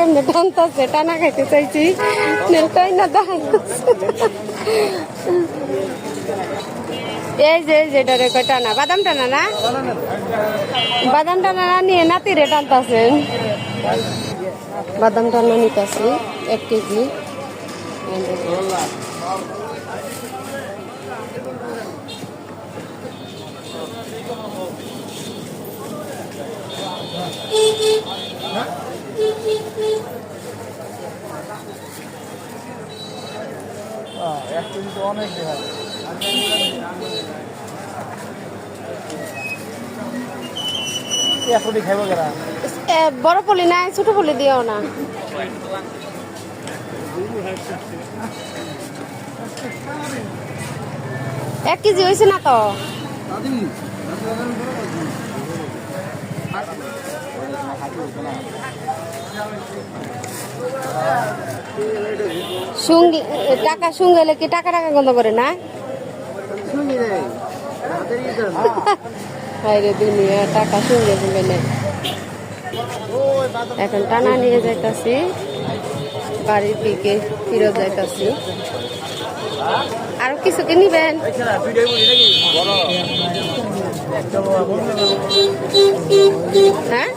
কেমনে টানতেছে, টানা খাইতে চাইছি নেলটাই না এই যে যেটা কয় টানা বাদাম টানা না, বাদাম টানা না নিয়ে নাতিরে টানতেছেন। বাদাম টানা নিতেছি 1 কেজি। অনেক দেখা খাইব গেরা বড় পলি নাই, ছোট পলি দিও না। 1 কেজি হয়েছে না তো? টাকা শুঙ্গেলে কি টাকা টাকা গন্ধ করে না? হায়রে দুনিয়া, টাকা শুঙ্গে শুঙ্গে নেই। এখন টানা নিয়ে যাইতাছি, বাড়ির দিকে ফিরে যাইতাছি। আর কিছু কি নিবেন? হ্যাঁ